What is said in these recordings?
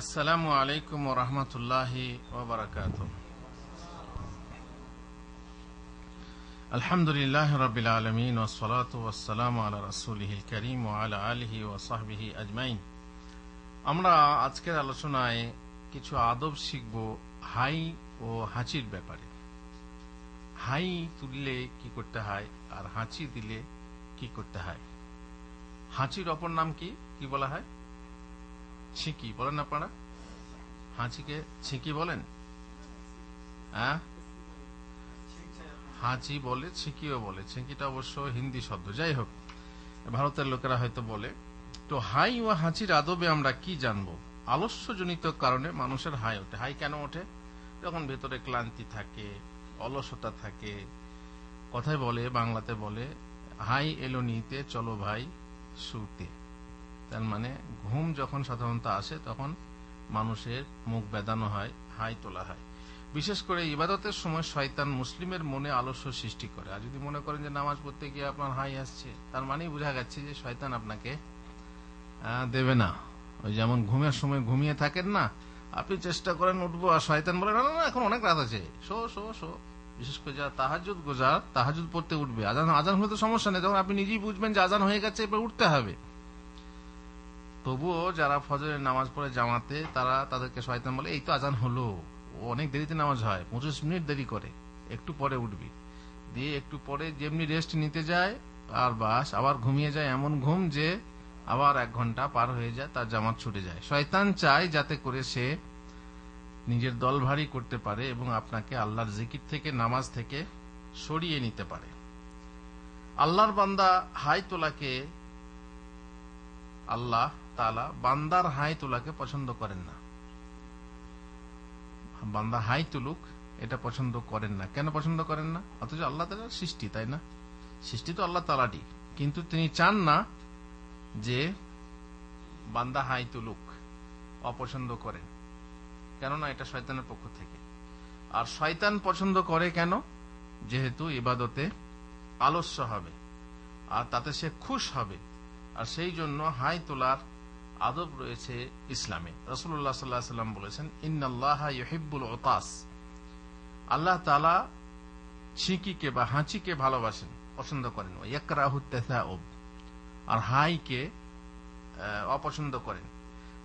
আসসালামু আলাইকুম ওয়া রাহমাতুল্লাহি ওয়া বারাকাতুহু। আলহামদুলিল্লাহি রাব্বিল আলামিন ওয়াস সালাতু ওয়াস সালামু আলা রাসূলিহিল কারীম ওয়া আলা আলিহি ওয়া সাহবিহি আজমাইন। আমরা আজকের আলোচনায় কিছু আদব শিখব হাই ও হাঁচির ব্যাপারে। হাই তুললে কি করতে হয় আর হাঁচি দিলে কি করতে হয়। হাঁচির অপর নাম কি কি বলা হয়? ছিকি বলেন আপনারা? হাঁচিকে ছিকি বলেন? হ্যাঁ, হাঁচি বলে, ছিকিও বলে। ছিকিটা অবশ্য হিন্দি শব্দ, যাই হোক ভারতের লোকেরা হয়তো বলে। তো হাই ও হাঁচির আদবে আমরা কি জানবো? আলস্যজনিত কারণে মানুষের হাই ওঠে। হাই কেন ওঠে? যখন ভেতরে ক্লান্তি থাকে, অলসতা থাকে। কথায় বলে, বাংলাতে বলে, হাই এলো নিতে চলো ভাই শুতে। তার মানে ঘুম যখন সাধারণত আসে তখন মানুষের মুখ বেদানো হয়, হাই তোলা হয়। বিশেষ করে ইবাদতের সময় শয়তান মুসলিমের মনে আলস্য সৃষ্টি করে। আর যদি মনে করেন যে নামাজ পড়তে গিয়ে আপনার হাই আসছে, তার মানেই বোঝা যাচ্ছে যে শয়তান আপনাকে দেবে না। ওই যেমন ঘুমের সময় ঘুমিয়ে থাকেন না, আপনি চেষ্টা করেন উঠবো, আর শয়তান বলে না না এখন অনেক রাত আছে, শো শো শো। বিশেষ করে যারা তাহাজ্জুদ গোজার, তাহাজ্জুদ পড়তে উঠবে, আজান হলে তো সমস্যা নেই, তখন আপনি নিজেই বুঝবেন যে আজান হয়ে গেছে, এবার উঠতে হবে। তবুও যারা ফজরের নামাজ পড়ে জামাতে, তাদেরকে শয়তান বলে এই তো আজান হলো, ও অনেক দেরিতে নামাজ হয়, 25 মিনিট দেরি করে, একটু পরে উঠবি। দিয়ে একটু পরে যেমনি রেস্ট নিতে যায় আর বাস আবার ঘুমিয়ে যায়, এমন ঘুম যে আবার 1 ঘন্টা পার হয়ে যায়, তার জামাত ছুটে যায়। শয়তান চায় যাতে করে সে নিজের দল ভারী করতে পারে এবং আপনাকে আল্লাহর জিকির থেকে, নামাজ থেকে সরিয়ে নিতে পারে। আল্লাহর বান্দা হাই তোলাকে, আল্লাহ তাআলা বান্দার হাই তোলাকে পছন্দ করেন না। বান্দা হাই তুলুক এটা পছন্দ করেন না। কেন পছন্দ করেন না? অথচ আল্লাহ তাআলার সৃষ্টি, তাই না? সৃষ্টি তো আল্লাহ তাআলারই, কিন্তু তিনি চান না যে বান্দা হাই তুলুক, অপছন্দ করেন। কেননা এটা শয়তানের পক্ষ থেকে। আর শয়তান পছন্দ করে কেন? যেহেতু ইবাদতে আলস্য হবে আর তাতে সে খুশ হবে। আর সেই জন্য হাই তোলার আদব রয়েছে ইসলামে। রাসূলুল্লাহ সাল্লাল্লাহু আলাইহি ওয়াসাল্লাম বলেছেন, ইন্নাল্লাহা ইউহিব্বুল উতাস। আল্লাহ তাআলা ছিকিকে বা হাঁচিকে ভালোবাসেন, পছন্দ করেন। ওয়া ইয়াকরাহুত তাসাউব, আর হাইকে অপছন্দ করেন।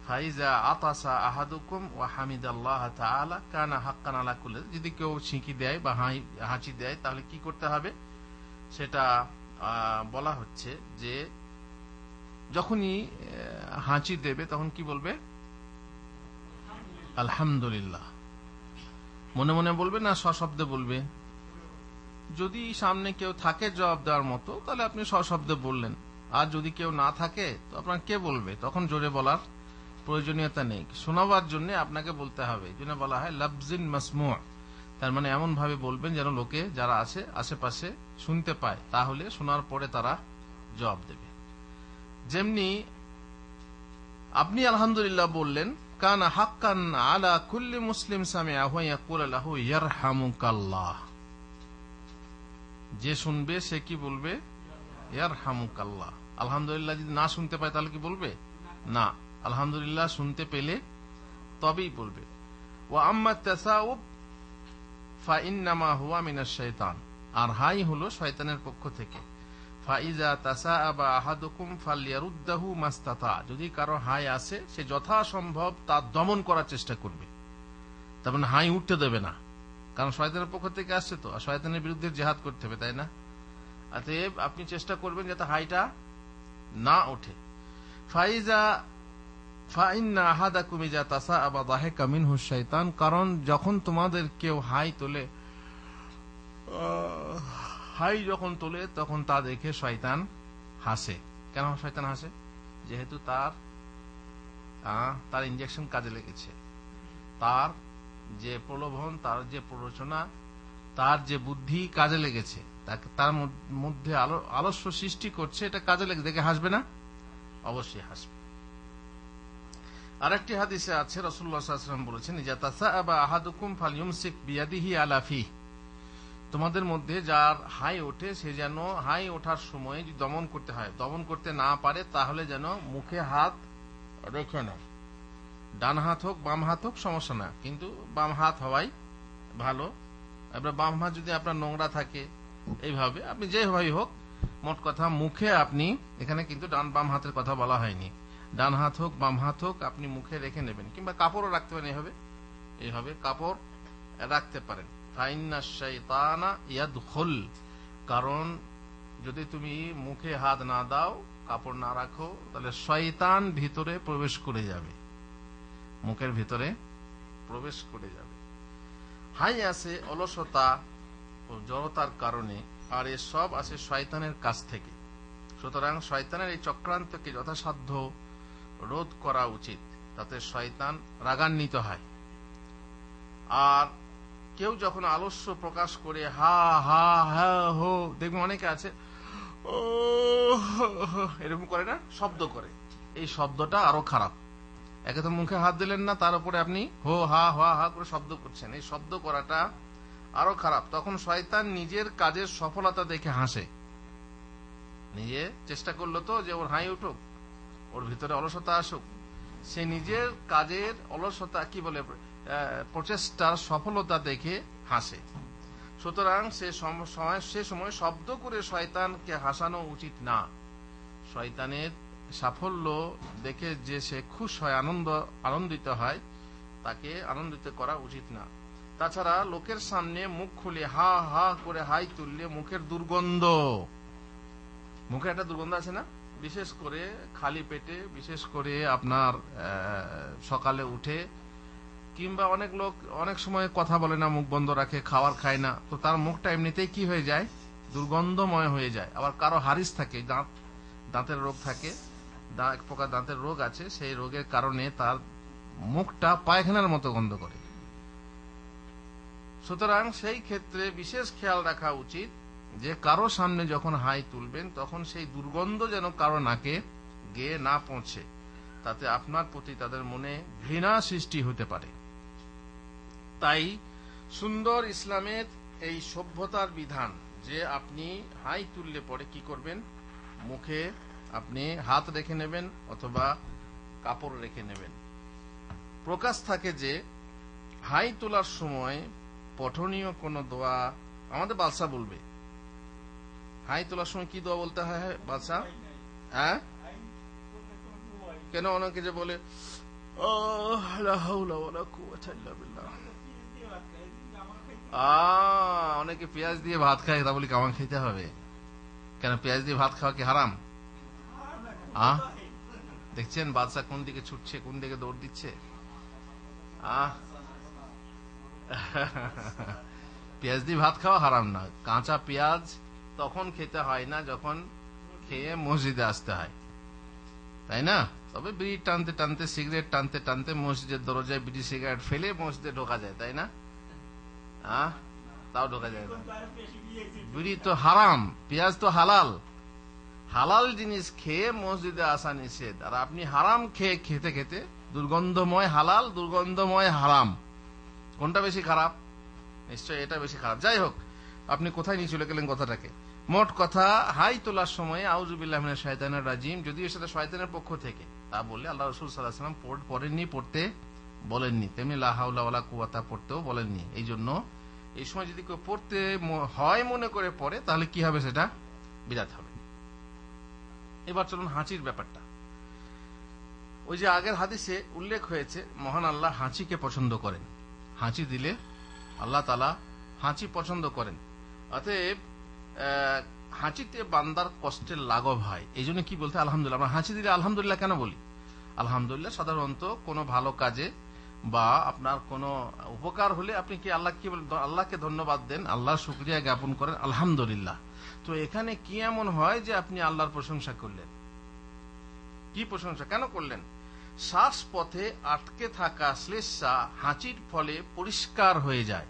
ফাইজা আতাসা আহাদুকুম ওয়া হামিদাল্লাহ তাআলা কানা হাক্কান আলা কুল্লি। যদি কেউ ছিকি দেয় বা হাঁচি দেয় তাহলে কি করতে হবে? সেটা বলা হচ্ছে যে যখনই হাঁচি দেবে তখন কি বলবে? আলহামদুলিল্লাহ। মনে মনে বলবে না সশব্দে বলবে? যদি সামনে কেউ থাকে জবাব দেওয়ার মতো তাহলে আপনি সশব্দে বললেন, আর যদি কেউ না থাকে তো আপনার কে বলবে? তখন জোরে বলার প্রয়োজনীয়তা নেই, শোনাবার জন্য আপনাকে বলতে হবে। এই জন্য বলা হয় লাফজিন মাসমু'। তার মানে এমন ভাবে বলবেন যেন লোকে যারা আছে আশেপাশে শুনতে পায়, তাহলে শোনার পরে তারা জবাব দেবে। যেমনি আপনি আলহামদুলিল্লাহ বললেন, কানা হাক্কান আলা কুল্লি মুসলিম সামিআহু ইয়াকুলু লাহু ইয়ারহামুকাল্লাহ। যে শুনবে সে কি বলবে? ইয়ারহামুকাল্লাহ। আলহামদুলিল্লাহ যদি না শুনতে পায় তাহলে কি বলবে? না, আলহামদুলিল্লাহ শুনতে পেলে তবেই বলবে। ওয়া আম্মা তাসাউব ফাইন্নামা হুয়া মিনাশ শাইতান। আর হাই হলো শয়তানের পক্ষ থেকে। ফাইজা তাসাআবা আহাদুকুম ফালইয়ারুদ্দাহু মাস্তাতা। যদি কারো হাই আসে সে যথাসম্ভব তা দমন করার চেষ্টা করবে। তার মানে হাই উঠতে দেবে না, কারণ শয়তানের পক্ষ থেকে আসছে তো, আর শয়তানের বিরুদ্ধে জিহাদ করতে হবে, তাই না? অতএব আপনি চেষ্টা করবেন যাতে হাইটা না ওঠে। ফাইজা ফাইন্না আহাদাকুম ইজা তাসাআবা দাহিকা মিনহু শাইতান। কারণ যখন তোমাদের কেউ হাই তোলে, হাই যখন তোলে তখন তা দেখে শয়তান হাসে। কেন শয়তান হাসে? যেহেতু তার ইনজেকশন কাজে লেগেছে, তার যে প্রলোভন, তার যে প্ররোচনা, তার যে বুদ্ধি কাজে লেগেছে, তার মধ্যে আলস্য সৃষ্টি করছে, এটা কাজে লেগে দেখে হাসবে না? অবশ্যই হাসবে। আরেকটি হাদিসে আছে রাসূলুল্লাহ সাল্লাল্লাহু আলাইহি ওয়াসাল্লাম বলেছেন, ইজা তাসাআবা আহাদুকুম ফালইউমসিক বিয়াদিহি আলা ফি। তোমাদের মধ্যে যার হাই ওঠে সে যেন হাই ওঠার সময় যদি দমন করতে হয়, দমন করতে না পারে তাহলে যেন মুখে হাত রেখে নেয়, ডান হাত হোক বাম হাত হোক সমস্যা না, কিন্তু বাম হাত হওয়াই ভালো। এবার বাম হাত যদি আপনার নোংরা থাকে, এইভাবে আপনি যেভাবেই হোক, মোট কথা মুখে আপনি, এখানে কিন্তু ডান বাম হাতের কথা বলা হয়নি, ডান হাত হোক বাম হাত হোক আপনি মুখে রেখে নেবেন, কিংবা কাপড়ও রাখতে পারেন। এইভাবে কাপড় রাখতে পারেন। ফাইন্না শাইতানা ইয়াদখুল, কারণ যদি তুমি মুখে হাত না দাও, কাপড় না রাখো, তাহলে শয়তান ভিতরে প্রবেশ করে যাবে, মুখের ভিতরে প্রবেশ করে যাবে। হাই আছে অলসতা ও জড়তার কারণে, আর এসব আছে শয়তানের কাছ থেকে। সুতরাং শয়তানের এই চক্রান্তকে যথাসাধ্য রোধ করা উচিত, তাতে শয়তান রাগান্বিত হয়। আর কেউ যখন আলস্য প্রকাশ করে হা হা হা হো, দেখবেন অনেকে আছে ও এরকম করে না, শব্দ করে, এই শব্দটা আরো খারাপ। একে তো মুখে হাত দিলেন না, তার উপরে আপনি হো হা হা হা করে শব্দ করছেন, এই শব্দ করাটা আরো খারাপ। তখন শয়তান নিজের কাজের সফলতা দেখে হাসে। নিজে চেষ্টা করলো তো যে ওর হাই উঠুক, ওর ভিতরে অলসতা আসুক, সে নিজের কাজের অলসতা কি বলে প্রচেষ্টার সফলতা দেখে হাসে। সুতরাং সে সময় শব্দ করে শয়তানকে হাসানো উচিত না। শয়তানের সাফল্য দেখে যে সে খুশ হয়, আনন্দিত হয়, তাকে আনন্দিত করা উচিত না। তাছাড়া লোকের সামনে মুখ খুলে হা হা করে হাই তুললে মুখের দুর্গন্ধ, মুখে একটা দুর্গন্ধ আছে না, বিশেষ করে খালি পেটে, বিশেষ করে আপনার সকালে উঠে, কিংবা অনেক লোক অনেক সময় কথা বলে না, মুখ বন্ধ রাখে, খাবার খায় না, তো তার মুখটা এমনিতেই কি হয়ে যায়, দুর্গন্ধময় হয়ে যায়। আবার কারো হারিস থাকে, দাঁতের রোগ থাকে, এক প্রকার দাঁতের রোগ আছে, সেই রোগের কারণে তার মুখটা পায়খানার মতো গন্ধ করে। সুতরাং সেই ক্ষেত্রে বিশেষ খেয়াল রাখা উচিত যে কারো সামনে যখন হাই তুলবেন, তখন সেই দুর্গন্ধ যেন কারো নাকে গিয়ে না পৌঁছে, তাতে আপনার প্রতি তাদের মনে ঘৃণা সৃষ্টি হতে পারে। তাই সুন্দর ইসলামের এই সভ্যতার বিধান যে আপনি হাই তুললে পরে কি করবেন, মুখে আপনি হাত রেখে নেবেন অথবা কাপড় রেখে নেবেন। প্রকাশ থাকে যে হাই তোলার সময় পঠনীয় কোন দোয়া আমাদের বাদশা বলবে। হাই তোলার সময় কি দোয়া বলতে হয় বাদশা? হ্যাঁ, কেন অনেকে যে বলে অনেকে পেঁয়াজ দিয়ে ভাত খায়, তা বলি কামান খেতে হবে কেন? পেঁয়াজ দিয়ে ভাত খাওয়া কি হারাম? দেখছেন বাদশা কোন দিকে ছুটছে, কোন দিকে দৌড় দিচ্ছে। পেঁয়াজ দিয়ে ভাত খাওয়া হারাম না, কাঁচা পেঁয়াজ তখন খেতে হয় না যখন খেয়ে মসজিদে আসতে হয়, তাই না? তবে বিড়ি টানতে টানতে, সিগারেট টানতে টানতে মসজিদের দরজায় বিড়ি সিগারেট ফেলে মসজিদে ঢোকা যায়, তাই না? তাও ঢোকা যায় না। বিড়ি তো হারাম, পেঁয়াজ তো হালাল। হালাল জিনিস খেয়ে মসজিদে আসা নিষেধ, আর আপনি হারাম খেয়ে খেতে খেতে দুর্গন্ধময় হালাল, দুর্গন্ধময় হারাম, কোনটা বেশি খারাপ? নিশ্চয় এটা বেশি খারাপ। যাই হোক, আপনি কোথায় নিয়ে চলে গেলেন কথাটাকে। মোট কথা, হাই তোলার সময় আউযুবিল্লাহি মিনাশ শাইতানির রাজিম, যদিও সেটা শয়তানের পক্ষ থেকে, তা বললে আল্লাহ রাসূল সাল্লাল্লাহু আলাইহি ওয়াসাল্লাম পড়েননি, পড়তে বলেননি, তেমনি লা হাওলা ওয়ালা কুওয়াতা পড়তেও বলেননি। এই জন্য এই সময় যদি কেউ পড়তে হয় মনে করে পড়ে, তাহলে কি হবে, সেটা বিদআত হবে। এবার চলুন হাঁচির ব্যাপারটা। ওই যে আগের হাদিসে উল্লেখ হয়েছে, মহান আল্লাহ হাঁচিকে পছন্দ করেন, হাঁচি দিলে আল্লাহ তাআলা হাঁচি পছন্দ করেন। অতএব হাঁচিতে বান্দার কষ্টের লাঘব হয়। এই জন্য কি বলতে আলহামদুলিল্লাহ। আমরা হাঁচি দিলে আলহামদুলিল্লাহ কেন বলি? আলহামদুলিল্লাহ সাধারণত কোনো ভালো কাজে বা আপনার কোনো উপকার হলে আপনি কি আল্লাহকে ধন্যবাদ দেন, আল্লাহর শুকরিয়া জ্ঞাপন করেন, আলহামদুলিল্লাহ। তো এখানে কি এমন হয় যে আপনি আল্লাহর প্রশংসা করলেন? কি প্রশংসা কেন করলেন? শ্বাস পথে আটকে থাকা শ্লেষ্মা হাঁচির ফলে পরিষ্কার হয়ে যায়।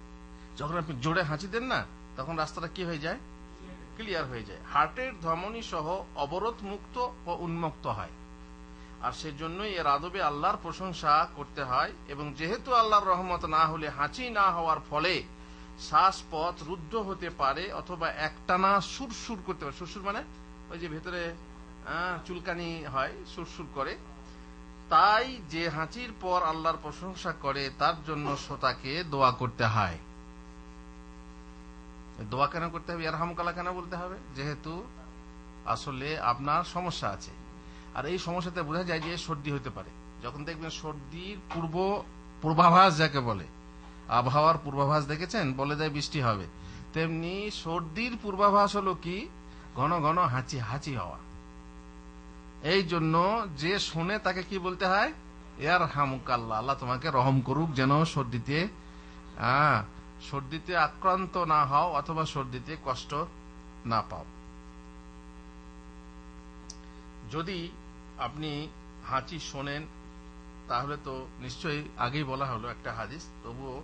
যখন আপনি জোরে হাঁচি দেন না, তখন রাস্তাটা কি হয়ে যায়, ক্লিয়ার হয়ে যায়। হার্টের ধমনী সহ অবরোধ মুক্ত ও উন্মুক্ত হয়। আর সেজন্যই এর আদবে আল্লাহর প্রশংসা করতে হয়। এবং যেহেতু আল্লাহর রহমত না হলে হাঁচি না হওয়ার ফলে শ্বাসপথ রুদ্ধ হতে পারে, অথবা একটানা সুরসুর করতে পারে। সুরসুর মানে ওই যে ভেতরে চুলকানি হয়, সুরসুর করে, তাই যে হাঁচির পর আল্লাহর প্রশংসা করে তার জন্য তাকে দোয়া করতে হয়। দোয়া কেন করতে হবে, ইয়ারহামুকাল্লাহ কেন বলতে হবে? যেহেতু আসলে আপনার সমস্যা আছে, আর এই সমস্যাতে বোঝা যায় যে সর্দি হতে পারে। যখন দেখবেন সর্দির পূর্বাভাস যাকে বলে, আবহাওয়ার পূর্বাভাস দেখেছেন, বলে দেয় বৃষ্টি হবে, তেমনি সর্দির পূর্বাভাস হলো কি ঘন ঘন হাঁচি হাঁচি হওয়া। এই জন্য যে শুনে তাকে কি বলতে হয়, ইয়ারহামুকাল্লাহ, আল্লাহ তোমাকে রহম করুক, যেন সর্দিতে আক্রান্ত না হও অথবা সর্দিতে কষ্ট না পাও। যদি আপনি হাঁচি শোনেন তাহলে তো নিশ্চয়ই আগেই বলা হলো একটা হাদিস, তবুও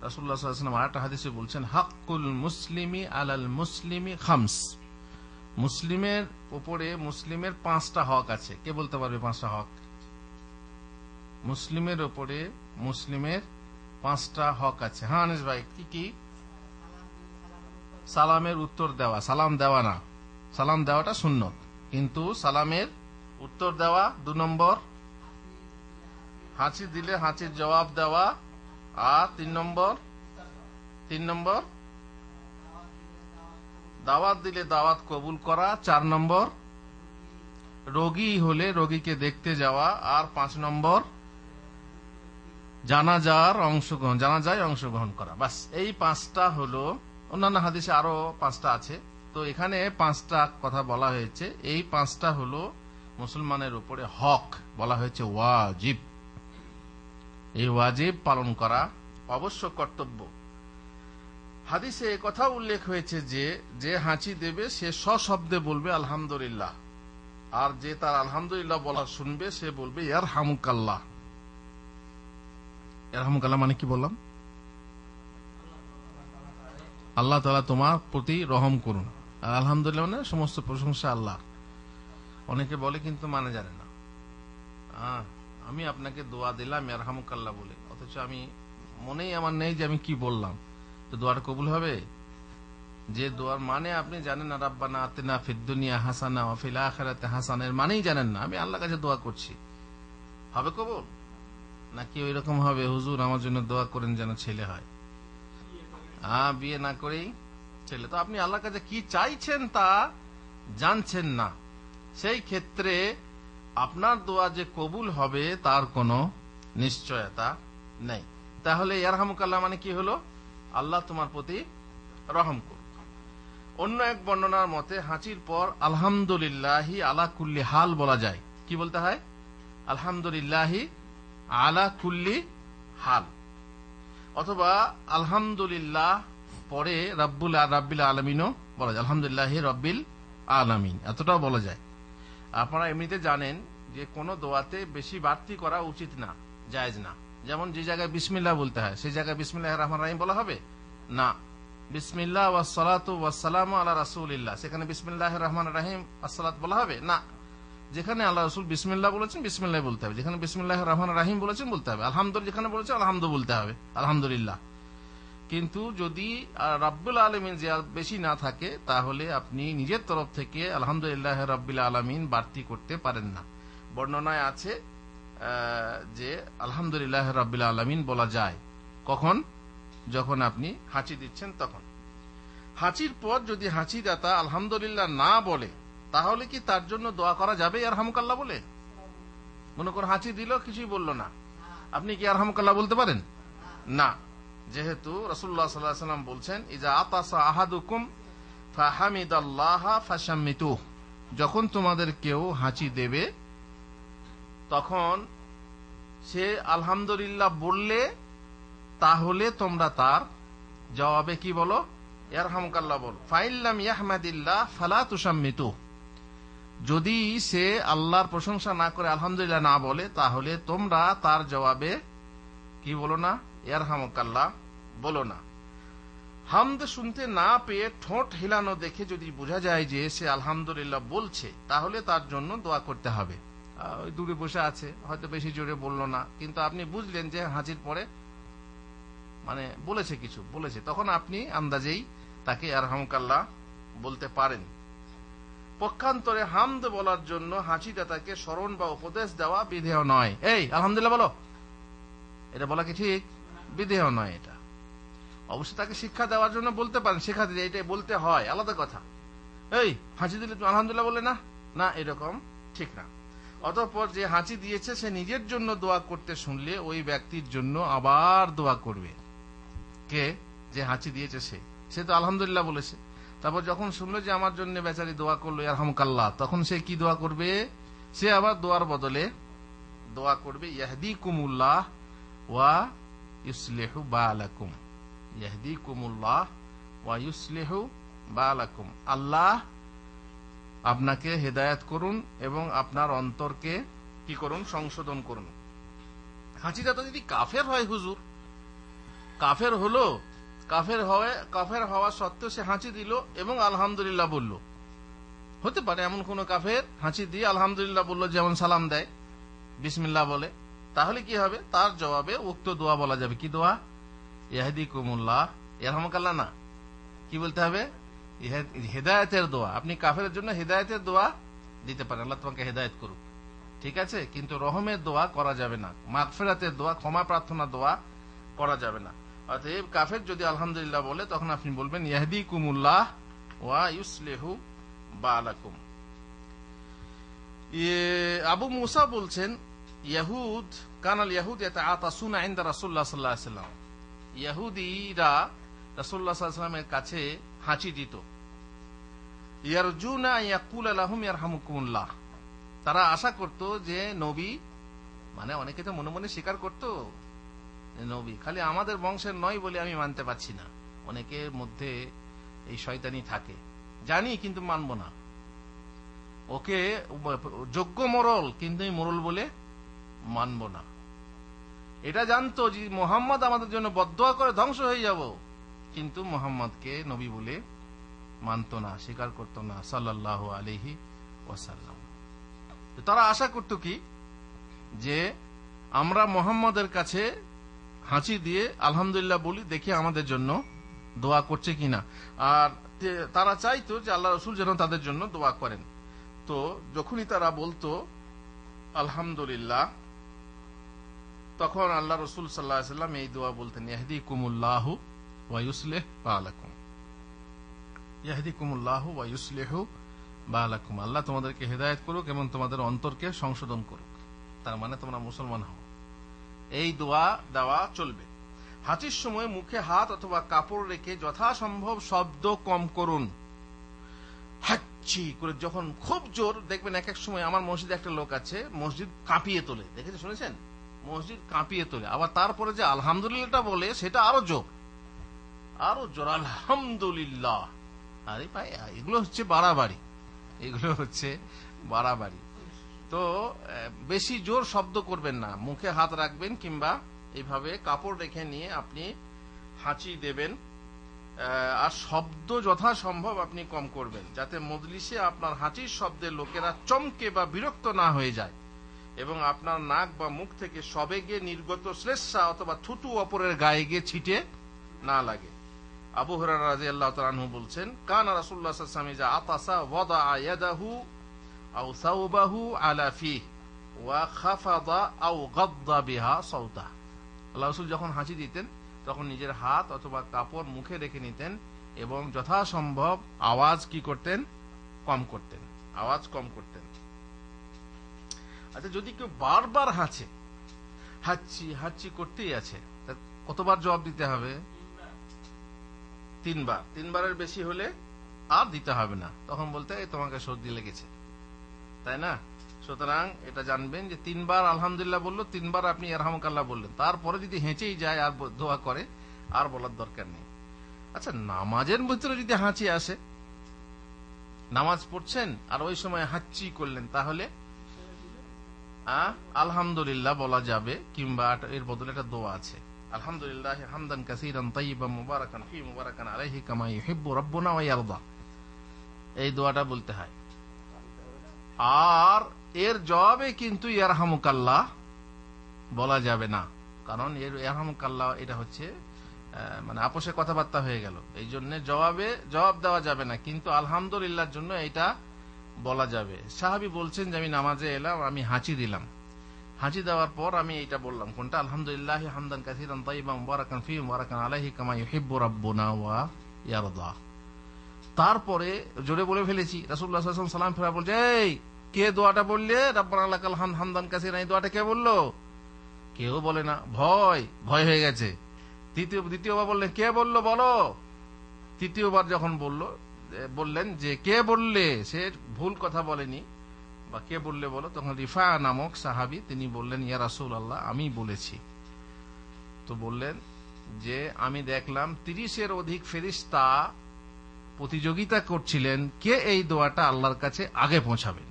রাসূলুল্লাহ সাল্লাল্লাহু আলাইহি ওয়াসাল্লাম আরেকটা হাদিসে বলছেন, হাক্কুল মুসলিমি আলাল মুসলিমি খামস, মুসলিমের উপরে মুসলিমের 5টা হক আছে। কে বলতে পারবে 5টা হক? মুসলিমের উপরে মুসলিমের 5টা হক আছে। হ্যাঁ আনিস ভাই, কি কি? সালামের উত্তর দেওয়া, সালাম দেওয়া না, সালাম দেওয়াটা সুন্নত, কিন্তু সালামের উত্তর দেওয়া। 2 নম্বর, হাঁচি দিলে হাঁচির জবাব দেওয়া। আর 3 নম্বর, দাওয়াত দিলে দাওয়াত কবুল করা। 4 নম্বর, রোগী হলে রোগীকে দেখতে যাওয়া। আর 5 নম্বর, জানাজায় অংশগ্রহণ করা। বাস এই 5টা হলো, অন্যান্য হাদিসে আরো 5টা আছে, তো এখানে 5টা কথা বলা হয়েছে। এই 5টা হলো মুসলমানের উপরে হক, বলা হয়েছে ওয়াজিব। এই ওয়াজিব পালন করা অবশ্য কর্তব্য। হাদিসে কথা উল্লেখ হয়েছে যে যে হাঁচি দেবে সে সশব্দে বলবে আলহামদুলিল্লাহ, আর যে তার আলহামদুলিল্লাহ বলা শুনবে সে বলবে ইয়ারহামুকাল্লাহ। ইয়ারহামুকাল্লাহ মানে কি বললাম? আল্লাহ তাআলা তোমার প্রতি রহম করুন। আর আলহামদুলিল্লাহ মানে সমস্ত প্রশংসা আল্লাহ। অনেকে বলে কিন্তু মানে জানে না, আমি আপনাকে দোয়া দিলাম ইয়ারহামুকাল্লাহ বলে, অথচ আমি মনেই আমার নেই যে আমি কি বললাম, তো দোয়াটা কবুল হবে? যে দোয়ার মানে আপনি জানেন না, রাব্বানা আতিনা ফিদ দুনিয়া হাসানা ওয়া ফিল আখিরাতি হাসানা, এর মানেই জানেন না, আমি আল্লাহর কাছে দোয়া করছি, হবে কবুল? নাকি ওই রকম হবে, হুজুর আমার জন্য দোয়া করেন যেন ছেলে হয়, বিয়ে না করেই ছেলে। তো আপনি আল্লাহর কাছে কি চাইছেন তা জানছেন না, সেই ক্ষেত্রে আপনার দোয়া যে কবুল হবে তার কোনো নিশ্চয়তা নেই। তাহলে ইয়ারহামুকাল্লাহ মানে কি হলো? আল্লাহ তোমার প্রতি রহম করুন। অন্য এক বর্ণনার মতে হাঁচির পর আলহামদুলিল্লাহি আলা কুল্লি হাল বলা যায়। কি বলতে হয়? আলহামদুলিল্লাহি আলা কুল্লি হাল, অথবা আলহামদুলিল্লাহ পরে রাব্বিল আলামিনও বলা যায়, আলহামদুলিল্লাহি রাব্বিল আলামিন, এতটাও বলা যায়। আপনারা এমনিতে জানেন যে কোনো দোয়াতে বেশি বাড়তি করা উচিত না, জায়েজ না। যেমন যে জায়গায় বিসমিল্লাহ বলতে হয় সেই জায়গায় বিসমিল্লাহির রহমানির রহিম বলা হবে না। বিসমিল্লাহ ওয়াস সালাতু ওয়াস সালামু আলা রাসূলিল্লাহ, সেখানে বিসমিল্লাহির রহমানির রহিম আসসালাত বলা হবে না। যেখানে আল্লাহ রাসূল বিসমিল্লাহ বলেছেন বিসমিল্লাহ বলতে হবে, যেখানে বিসমিল্লাহির রহমানির রহিম বলেছেন বলতে হবে। আলহামদুলিল্লাহ যেখানে বলেছেন আলহামদু বলতে হবে, আলহামদুলিল্লাহ। কিন্তু যদি রাব্বুল আলামিন যে বেশি না থাকে তাহলে আপনি নিজের তরফ থেকে আলহামদুলিল্লাহ রাব্বিল আলামিন বাড়তি করতে পারেন না। বর্ণনায় আছে যে আলহামদুলিল্লাহ রাব্বিল আলামিন বলা যায় কখন? যখন আপনি হাঁচি দিচ্ছেন তখন। হাঁচির পর যদি হাঁচিদাতা আলহামদুলিল্লাহ না বলে তাহলে কি তার জন্য দোয়া করা যাবে ইয়ারহামুকাল্লাহ বলে? মনে করুন হাঁচি দিল, কিছুই বলল না, আপনি কি ইয়ারহামুকাল্লাহ বলতে পারেন? না, যেহেতু রাসূলুল্লাহ সাল্লাল্লাহু আলাইহি ওয়াসাল্লাম বলছেন ইজা আতাসা আহাদুকুম ফাহামিদাল্লাহা ফাশাম্মিতুহ, যখন তোমাদের কেউ হাঁচি দেবে তখন সে আলহামদুলিল্লাহ বললে তাহলে তোমরা তার জবাবে কি বলো? ইয়ারহামুকাল্লাহ বলো। ফাইল্লাম ইয়াহমাদিল্লাহ ফালা তুশাম্মিতুহ, যদি সে আল্লাহর প্রশংসা না করে আলহামদুলিল্লাহ না বলে তাহলে তোমরা তার জবাবে কি বলো না? ইয়ারহামুকাল্লাহ বলো না। হামদ শুনতে না পেয়ে ঠোঁট হিলানো দেখে যদি বোঝা যায় যে সে আলহামদুলিল্লাহ বলছে তাহলে তার জন্য দোয়া করতে হবে। ওই দূরে বসে আছে, হয়তো বেশি জোরে বললো না, কিন্তু আপনি বুঝলেন যে হাঁচির পরে মানে বলেছে, কিছু বলেছে, তখন আপনি আন্দাজেই তাকে ইয়ারহামুকাল্লাহ বলতে পারেন। পক্ষান্তরে হামদ বলার জন্য হাঁচিদাতাকে স্মরণ বা উপদেশ দেওয়া বিধেয় নয়। এই আলহামদুলিল্লাহ বলো, এটা বলা কি ঠিক? বিধেয় নয়। এটা অবশ্যই তাকে শিক্ষা দেওয়ার জন্য বলতে পারেন, শেখা দিলে এটা বলতে হয়, আলাদা কথা। এই হাঁচি দিলে তুমি আলহামদুলিল্লাহ বলে না, না এরকম ঠিক না। অতঃপর যে হাঁচি দিয়েছে সে নিজের জন্য দোয়া করতে শুনলে ওই ব্যক্তির জন্য আবার দোয়া করবে। কে? যে হাঁচি দিয়েছে সে তো আলহামদুলিল্লাহ বলেছে, তারপর যখন শুনলো যে আমার জন্য বেচারি দোয়া করলো ইয়ারহামুকাল্লাহ, তখন সে কি দোয়া করবে? সে আবার দোয়ার বদলে দোয়া করবে ইয়াহদিকুমুল্লাহ ওয়া ইউসলিহু বালাকুম। ইয়াহদিকুমুল্লাহ ওয়া ইউসলিহু বালাকুম, আল্লাহ আপনাকে হেদায়েত করুন এবং আপনার অন্তরকে কি করুন? সংশোধন করুন। হাঁচিটা তো যদি কাফের হয় হুজুর, কাফের হলো, কাফের হওয়া সত্ত্বেও সে হাঁচি দিল এবং আলহামদুলিল্লাহ বলল, হতে পারে এমন কোন কাফের হাঁচি দিয়ে আলহামদুলিল্লাহ বলল, যেমন সালাম দেয়, বিসমিল্লাহ বলে, তাহলে কি হবে? তার জবাবে উক্ত দোয়া বলা যাবে। কি দোয়া? ইয়াহদিকুমুল্লাহ, ইয়ারহামুকাল্লাহ না, কি বলতে হবে? হেদায়েতের দোয়া। আপনি কাফের জন্য হেদায়েতের দোয়া দিতে পারেন, আল্লাহ তোমাকে হেদায়েত করুক, ঠিক আছে, কিন্তু রহমের দোয়া করা যাবে না, মাগফিরাতের দোয়া, ক্ষমা প্রার্থনা দোয়া করা যাবে না। অতএব কাফের যদি আলহামদুলিল্লাহ বলে, তখন আপনি বলবেন ইয়াহদিকুমুল্লাহ ওয়া ইউসলিহু বালাকুম। আবু মুসা বলছেন, ইয়াহুদ কানাল ইয়াহুদ ইয়াতাআতাসুনা ইনদা রাসূলুল্লাহ সাল্লাল্লাহু আলাইহি ওয়াসাল্লাম, ইহুদিরা রাসূলুল্লাহ সাল্লাল্লাহু আলাইহি ওয়াসাল্লামের কাছে হাঁচি দিত। ইয়ারজুনা ইয়াকুলা লাহুম ইয়ারহামুকুমুল্লাহ, তারা আশা করত যে নবী, মানে অনেকে তো মনে মনে স্বীকার করত নবী খালি আমাদের বংশের নয় বলে আমি মানতে পারছি না। অনেকের মধ্যে এই শয়তানি থাকে, জানি কিন্তু মানব না, ওকে যোগ্য মোরল কিন্তু মোরল বলে মানব না। এটা জানতো যে মোহাম্মদ আমাদের জন্য বদদোয়া করে ধ্বংস হয়ে যাব, কিন্তু মোহাম্মদকে নবী বলে মানত না, স্বীকার করত না সাল্লাল্লাহু আলাইহি ওয়াসাল্লাম। তারা আশা করত কি, যে আমরা মোহাম্মদের কাছে হাঁচি দিয়ে আলহামদুলিল্লাহ বলি, দেখি আমাদের জন্য দোয়া করছে কিনা। আর তারা চাইতো যে আল্লাহ রসুল যেন তাদের জন্য দোয়া করেন। তো যখনই তারা বলতো আলহামদুলিল্লাহ, তখন আল্লাহ রসুল সাল্লাল্লাহু আলাইহি ওয়াসাল্লাম এই দোয়া বলতেন, ইয়াহদিকুমুল্লাহু ওয়া ইউসলিহু বালাকুম, ইয়াহদিকুমুল্লাহু ওয়া ইউসলিহু বালাকুম, আল্লাহ তোমাদেরকে হেদায়েত করুক এবং তোমাদের অন্তরকে সংশোধন করুক, তার মানে তোমরা মুসলমান হও। এই দোয়া দেওয়া চলবে। হাঁচির সময় মুখে হাত অথবা কাপড় রেখে যথাসম্ভব শব্দ কম করুন। হাঁচি করে যখন খুব জোর, দেখবেন এক এক সময় আমার মসজিদে একটা লোক আছে, মসজিদ কাঁপিয়ে তোলে, দেখেছেন, শুনেছেন, মসজিদ কাঁপিয়ে তোলে, আবার তারপরে যে আলহামদুলিল্লাহটা বলে সেটা আরো জোর, আরো জোর আলহামদুলিল্লাহ। আরে ভাই, এগুলো হচ্ছে বাড়াবাড়ি, এগুলো হচ্ছে বাড়াবাড়ি। তো বেশি জোর শব্দ করবেন না, মুখে হাত রাখবেন কিংবা এইভাবে কাপড় রেখে নিয়ে আপনি হাঁচি দেবেন। আর শব্দ যথাসম্ভব আপনি কম করবেন, যাতে মজলিসে আপনার হাঁচির শব্দে লোকেরা চমকে বা বিরক্ত না হয়ে যায় এবং আপনার নাক বা মুখ থেকে সবেগে নির্গত শ্লেষ্মা অথবা থুতু অপরের গায়ে গিয়ে ছিটে না লাগে। আবু হুরায়রা রাদিয়াল্লাহু তাআলা আনহু বলছেন, কানা রাসূলুল্লাহ সাল্লাল্লাহু আলাইহি ওয়াসাল্লাম ইযা আতাসা ওয়াদাআ ইয়াদাহু আও সাওবাহু আলা ফিহি ওয়া খাফাদা আও গাদ্দা বিহা সাওতা। আল্লাহ রাসূল যখন হাঁচি দিতেন তখন নিজের হাত অথবা কাপড় মুখে রেখে নিতেন এবং যথাসম্ভব আওয়াজ কি করতেন? কম করতেন, আওয়াজ কম করতেন। আচ্ছা, যদি কেউ বারবার হাঁচে, হাঁচি হাঁচি করতেই আছে, কতবার জবাব দিতে হবে? 3 বার। 3 বারের বেশি হলে আর দিতে হবে না, তখন বলতে তোমাকে সর্দি লেগেছে, তাই না? সুতরাং এটা জানবেন যে 3 বার আলহামদুলিল্লাহ বললো, 3 বার আপনি ইয়ারহামুকাল্লাহ বললেন, তারপরে যদি হেঁচেই যায় আর দোয়া করে, আর বলার দরকার নেই। আচ্ছা, নামাজের ভিতরে যদি হাঁচি আসে, নামাজ পড়ছেন আর ওই সময় হাঁচি করলেন, তাহলে আলহামদুলিল্লাহ বলা যাবে, কিংবা এর বদলে একটা দোয়া আছে, আলহামদুলিল্লাহ হামদান কাসীরান তাইয়িবান মুবারাকান ফি মুবারাকান আলাইহি কামা ইউহিব্বু রাব্বুনা ওয়া ইয়ারদা, এই দোয়াটা বলতে হয়। আর এর জবাবে কিন্তু ইয়ারহামুকাল্লাহ বলা যাবে না, কারণ এর ইয়ারহামুকাল্লাহ এটা হচ্ছে মানে আপোষে কথাবার্তা হয়ে গেল, এই জন্য জবাব দেওয়া যাবে না। কিন্তু আলহামদুলিল্লাহর জন্য এটা বলা যাবে। সাহাবী বলছেন যে আমি নামাজে এলাম, আমি হাঁচি দিলাম, হাঁচি দেওয়ার পর আমি এইটা বললাম, কোনটা? আলহামদুলিল্লাহ হামদান কাসীরান তাইয়িবান মুবারাকান ফীহি মুবারাকান আলাইহি কামা ইউহিব্বু রাব্বুনা ওয়া ইয়ারদা। তারপরে জোরে বলে ফেলেছি, রাসূলুল্লাহ সাল্লাল্লাহু আলাইহি ওয়াসাল্লাম সালাম ফেরা বলছে, এই কে দোয়াটা বললে রাব্বানা লাকাল হামদ হামদান কাসীরান, এই দোয়াটা কে বললো? কেউ বলে না, ভয় হয়ে গেছে। দ্বিতীয়বার বললেন, কে বললো বলো। তৃতীয়বার যখন বললেন যে কে বললে, সে ভুল কথা বলেনি, বা কে বললে বলো, তখন রিফা নামক সাহাবী তিনি বললেন, ইয়া রাসূলুল্লাহ আমি বলেছি। তো বললেন যে আমি দেখলাম 30-এর অধিক ফেরেশতা প্রতিযোগিতা করছিলেন কে এই দোয়াটা আল্লাহর কাছে আগে পৌঁছাবেন।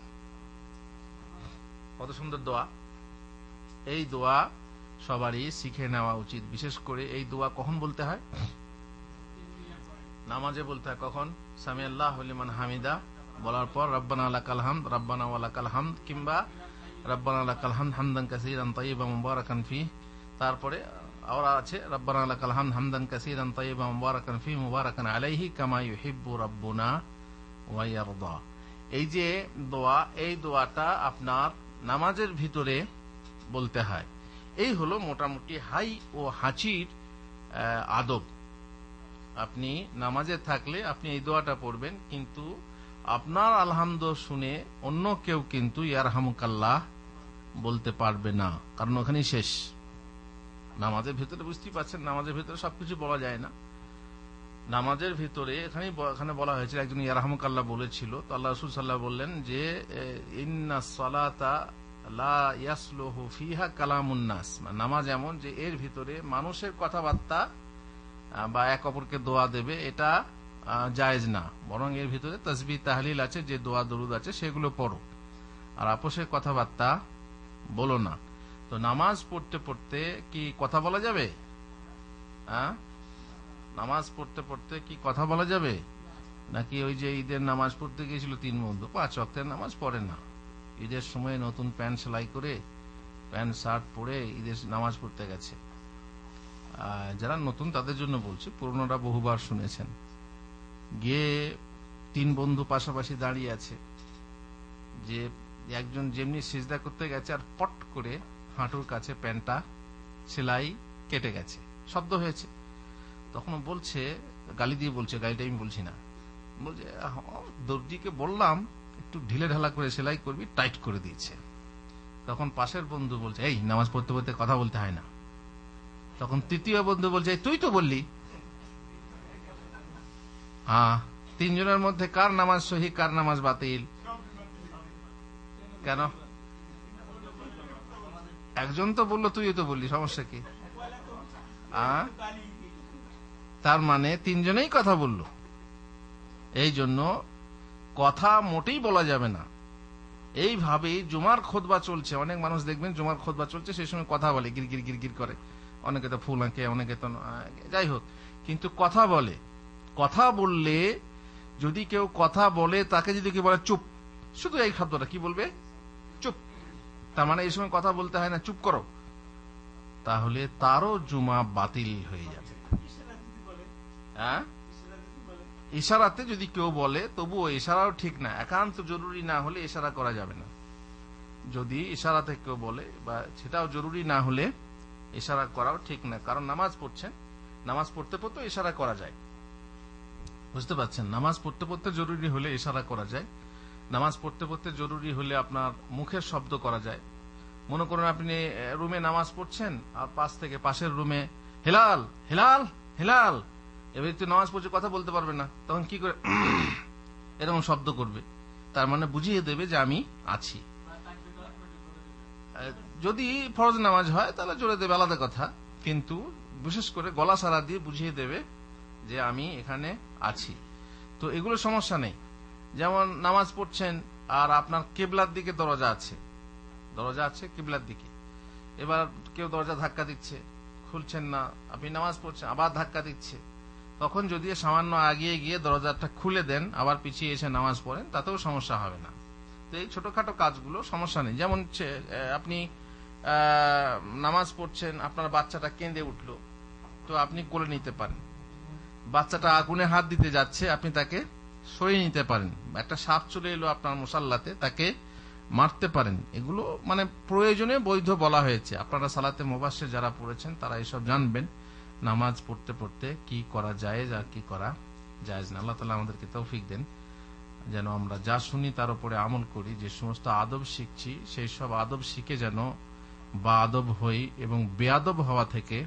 কত সুন্দর দোয়া! এই দোয়া সবারই শিখে নেওয়া উচিত। বিশেষ করে এই দোয়া কখন বলতে হয়? নামাজে বলতে হয়। কখন? সামি আল্লাহু লিমান হামিদা বলার পর রব্বানা লাকাল হামদ, রব্বানা ওয়া লাকাল হামদ, কিংবা রব্বানা লাকাল হামদ হামদান কাসীরান তাইয়িবান মুবারাকান ফীহি। তারপরে আর আছে রব্বানা লাকাল হামদ হামদান কাসীরান তাইয়িবান মুবারাকান ফীহি মুবারাকান আলাইহি কামা ইউহিব্বু রাব্বুনা ওয়া ইয়ারদা। এই যে দোয়া, এই দোয়াটা আপনার নামাজের ভিতরে বলতে হয়। এই হলো মোটামুটি হাই ও হাঁচির আদব। আপনি নামাজে থাকলে আপনি এই দোয়াটা পড়বেন, কিন্তু আপনার আলহামদ শুনে অন্য কেউ কিন্তু ইয়ারহামুকাল্লাহ বলতে পারবে না, কারণ ওখানেই শেষ। নামাজের ভিতরে বুঝতেই পারছেন, নামাজের ভিতরে সবকিছু বলা যায় না। নামাজের ভিতরে এখানে বলা হয়েছিল, একজন ইয়ারহামুকাল্লাহ বলেছিল, তো আল্লাহ রাসূল সাল্লাল্লাহু আলাইহি ওয়াসাল্লাম বললেন যে ইন্নাস সালাতা লা ইয়াসলুহু ফিহা কালামুন নাস, নামাজ এমন যে এর ভিতরে মানুষের কথাবার্তা বা এক অপরকে দোয়া দেবে এটা জায়েজ না, বরং এর ভিতরে তাসবিহ তাহলিল আছে, যে দোয়া দরুদ আছে সেগুলো পড়ো, আর আপোষের কথাবার্তা বলো না। তো নামাজ পড়তে পড়তে কি কথা বলা যাবে? নামাজ পড়তে পড়তে কি কথা বলা যাবে? নাকি ওই যে ঈদের নামাজ পড়তে গিয়েছিল 3 বন্ধু 5 ওয়াক্তের নামাজ পড়ে না, ঈদের সময় নতুন প্যান্ট সেলাই করে প্যান্ট শার্ট পরে ঈদের নামাজ পড়তে গেছে। যারা নতুন তাদের জন্য বলছি, পুরনোরা বহুবার শুনেছেন। গিয়ে 3 বন্ধু পাশাপাশি দাঁড়িয়ে আছে, যে একজন যেমনি সিজদা করতে গেছে আর পট করে হাঁটুর কাছে প্যান্টটা সেলাই কেটে গেছে, শব্দ হয়েছে। তখন বলছে, গালি দিয়ে বলছে, গালিটা আমি বলছি না, বলছে দর্জিকে বললাম একটু ঢিলে ঢালা করে সেলাই করবি, টাইট করে দিয়েছে। তখন পাশের বন্ধু বলছে, এই নামাজ পড়তে পড়তে কথা বলতে হয় না। তখন তৃতীয় বন্ধু বলছে, তুই তো বললি। হ্যাঁ, 3 জনের মধ্যে কার নামাজ সহি, কার নামাজ বাতিল? কেন? একজন তো বললো, তুইও তো বললি, সমস্যা কি? তার মানে 3 জনেই কথা বললো। এই জন্য কথা মোটেই বলা যাবে না। এইভাবে জুমার খুতবা চলছে, অনেক মানুষ দেখবেন জুমার খুতবা চলছে সেই সময় কথা বলে, গিরগির গিরগির করে, অনেকে তো ফুল আঁকে, অনেকে তো যাই হোক, কিন্তু কথা বলে। কথা বললে, যদি কেউ কথা বলে তাকে যদি কেউ বলে চুপ, শুধু এই শব্দটা কি বলবে? চুপ। তার মানে এই সময় কথা বলতে হয় না, চুপ করো, তাহলে তারও জুমা বাতিল হয়ে যাবে। ইশারাতে যদি কেউ বলে, তবুও ইশারাও ঠিক না, একান্ত জরুরি না হলে ইশারা করা যাবে না। যদি ইশারাতে কেউ বলে বা সেটাও জরুরি না হলে ইশারা করাও ঠিক না, কারণ নামাজ পড়ছেন, নামাজ পড়তে পড়তে ইশারা করা যায়, বুঝতে পারছেন? নামাজ পড়তে পড়তে জরুরি হলে ইশারা করা যায়, নামাজ পড়তে পড়তে জরুরি হলে আপনার মুখের শব্দ করা যায়। মনে করুন আপনি রুমে নামাজ পড়ছেন, আর পাশ থেকে পাশের রুমে হেলাল হেলাল হেলাল, এবার তুই নামাজ পড়ছে, কথা বলতে পারবে না, তখন কি করে এরকম শব্দ করবে, তার মানে বুঝিয়ে দেবে যে আমি আছি। যদি ফরজ নামাজ হয় তাহলে জোরে দেবে, আলাদা কথা, কিন্তু বিশেষ করে গলা সারা দিয়ে বুঝিয়ে দেবে যে আমি এখানে আছি। তো এগুলো সমস্যা নেই। যেমন নামাজ পড়ছেন আর আপনার কিবলার দিকে দরজা আছে, কিবলার দিকে, এবার কেউ দরজা ধাক্কা দিচ্ছে, খুলছেন না, আপনি নামাজ পড়ছেন, আবার ধাক্কা দিচ্ছে, তখন যদি সামান্য আগিয়ে গিয়ে দরজাটা খুলে দেন, আবার পিছিয়ে এসে নামাজ পড়েন, তাতেও সমস্যা হবে না। তো এই ছোটখাটো কাজগুলো সমস্যা নেই। যেমন আপনি নামাজ পড়ছেন, আপনার বাচ্চাটা কেঁদে উঠলো, তো আপনি কোলে নিতে পারেন। বাচ্চাটা আগুনে হাত দিতে যাচ্ছে, আপনি তাকে সরিয়ে নিতে পারেন। একটা সাপ চলে এলো আপনার মুসাল্লাতে, তাকে মারতে পারেন। এগুলো মানে প্রয়োজনে বৈধ বলা হয়েছে। আপনারা সালাতে মুবাশশির যারা পড়েছেন তারা এসব জানবেন, নামাজ পড়তে পড়তে কি করা জায়েজ আর কি করা জায়েজ না। আল্লাহ তাআলা আমাদেরকে তৌফিক দেন যেন আমরা যা শুনি তার উপরে আমল করি। যে সমস্ত আদব শিখছি সেই সব আদব শিখে যেন বা আদব হই এবং বেয়াদব হওয়া থেকে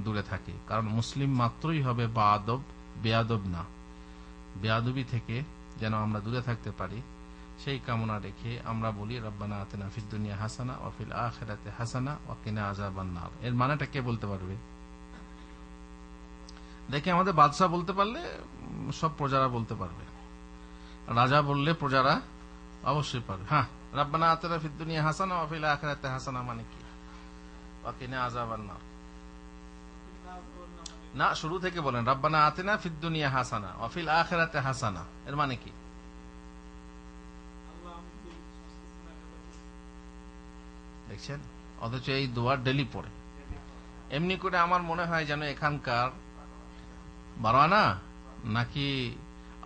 দূরে থাকি। কারণ মুসলিম মাত্রই হবে বা আদব, বেয়াদব না। বেয়াদবি থেকে যেন আমরা দূরে থাকতে পারি সেই কামনা রেখে আমরা বলি রব্বানা আতিনা ফিদ দুনিয়া হাসানা ওয়া ফিল আখিরাতি হাসানা ওয়া কিনা আযাবান নার। এর মানেটা কে বলতে পারবে? দেখে আমাদের বাদশা বলতে পারলে সব প্রজারা বলতে পারবে, রাজা বললে প্রজারা অবশ্যই পারবে। হ্যাঁ, রব্বানা আতিনা ফিদ দুনিয়া হাসানা ওয়া ফিল আখিরাতি হাসানা মানে কি? ওয়া কিনা আযাবান নার না, শুরু থেকে বলেন রব্বানা আতিনা ফিদ দুনিয়া হাসানা ওয়া ফিল আখিরাতি হাসানা, এর মানে কি? দেখছেন, অথচ এই দোয়া ডেলি পড়ে। এমনি করে আমার মনে হয় যেন এখানকার 12 আনা নাকি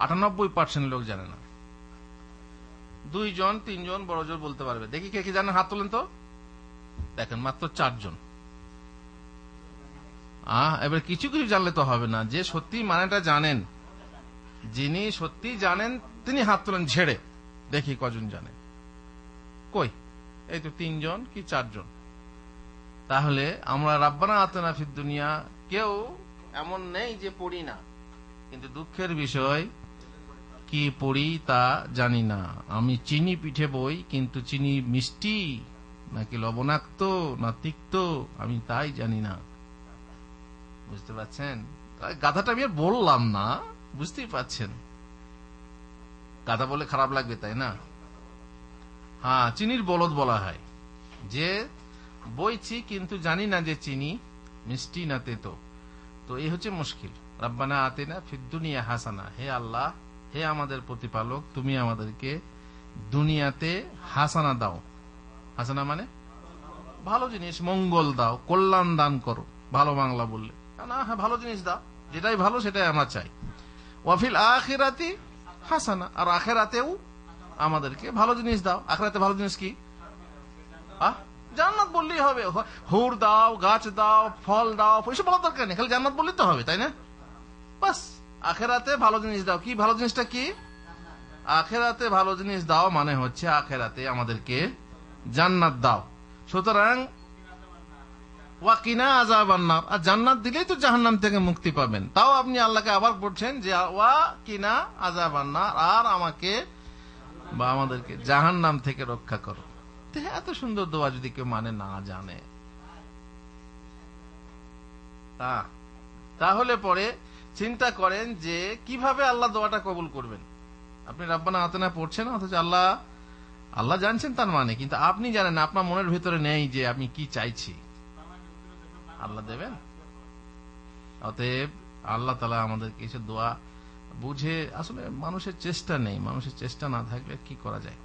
98% লোক জানে না। 2 জন 3 জন বড় জোর বলতে পারবে। দেখি কে কি জানেন, হাত তোলেন তো। দেখেন মাত্র 4 জন। এবার কিছু কিছু জানলে তো হবে না। যে সত্যি মানেটা জানেন, যিনি সত্যি জানেন তিনি হাত তোলেন ঝেড়ে, দেখি কজন জানেন। কই, এই তো 3 জন কি 4 জন। তাহলে আমরা রব্বানা আতিনা ফিদ দুনিয়া কেউ এমন নেই যে পড়ি না, কিন্তু দুঃখের বিষয় কি পড়ি তা জানি না। আমি চিনি পিঠে বই, কিন্তু চিনি মিষ্টি নাকি লবণাক্ত না তিক্ত আমি তাই জানি না। বুঝতে পারছেন? গাধাটা আমি আর বললাম না, বুঝতেই পারছেন। গাধা বলে খারাপ লাগবে তাই না? হ্যাঁ, চিনির বলদ বলা হয় যে বইছি কিন্তু জানি না যে চিনি মিষ্টি না তেতো। তো এই হচ্ছে মুশকিল। রব্বানা আতিনা ফিদ দুনিয়া হাসানা, হে আল্লাহ, হে আমাদের প্রতিপালক, তুমি আমাদেরকে দুনিয়াতে হাসানা দাও। হাসানা মানে ভালো জিনিস, মঙ্গল দাও, কল্যাণ দান করো। ভালো বাংলা বললে না, হ্যাঁ ভালো জিনিস দাও, যেটাই ভালো সেটাই আমরা চাই। ওয়া ফিল আখিরাতি হাসানা, আর আখিরাতেও আমাদেরকে ভালো জিনিস দাও। আখিরাতে ভালো জিনিস কি? জান্নাত বললেই হবে। হুর দাও, গাছ দাও, ফল দাও, এসব বলার দরকার নেই, খালি জান্নাত বললেই তো হবে, তাই না? বাস, আখিরাতে ভালো জিনিস দাও। কি ভালো জিনিসটা কি? আখিরাতে ভালো জিনিস দাও মানে হচ্ছে আখিরাতে আমাদেরকে জান্নাত দাও। সুতরাং ওয়া কিনা আযাবান নার, আর জান্নাত দিলেই তো জাহান্নাম থেকে মুক্তি পাবেন। তাও আপনি আল্লাহকে আবার বলছেন যে ওয়া কিনা আযাবান নার, আর আমাকে বা আমাদেরকে জাহান্নাম থেকে রক্ষা করো। এত সুন্দর দোয়া যদি কেউ মানে না জানে, তাহলে পরে চিন্তা করেন যে কিভাবে আল্লাহ দোয়াটা কবুল করবেন। আপনি রব্বানা আতিনা পড়ছেন, অথচ আল্লাহ জানছেন তার মানে, কিন্তু আপনি জানেন, আপনার মনের ভিতরে নেই যে আমি কি চাইছি। আল্লাহ দেবেন? অতএব আল্লাহ তাআলা আমাদেরকে এসে দোয়া বুঝে, আসলে মানুষের চেষ্টা নেই, মানুষের চেষ্টা না থাকলে কি করা যায়।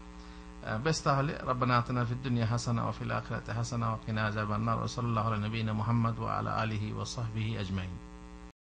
বেশ, তাহলে রব্বানা আতিনা ফিদ দুনিয়া হাসানা ওয়া ফিল আখিরাতি হাসানা ওয়া কিনা আযাবান নার। ওয়া সাল্লাল্লাহু আলা নবিয়িনা মুহাম্মদ ওয়া আলা আলিহি ওয়া সাহবিহি আজমাইন।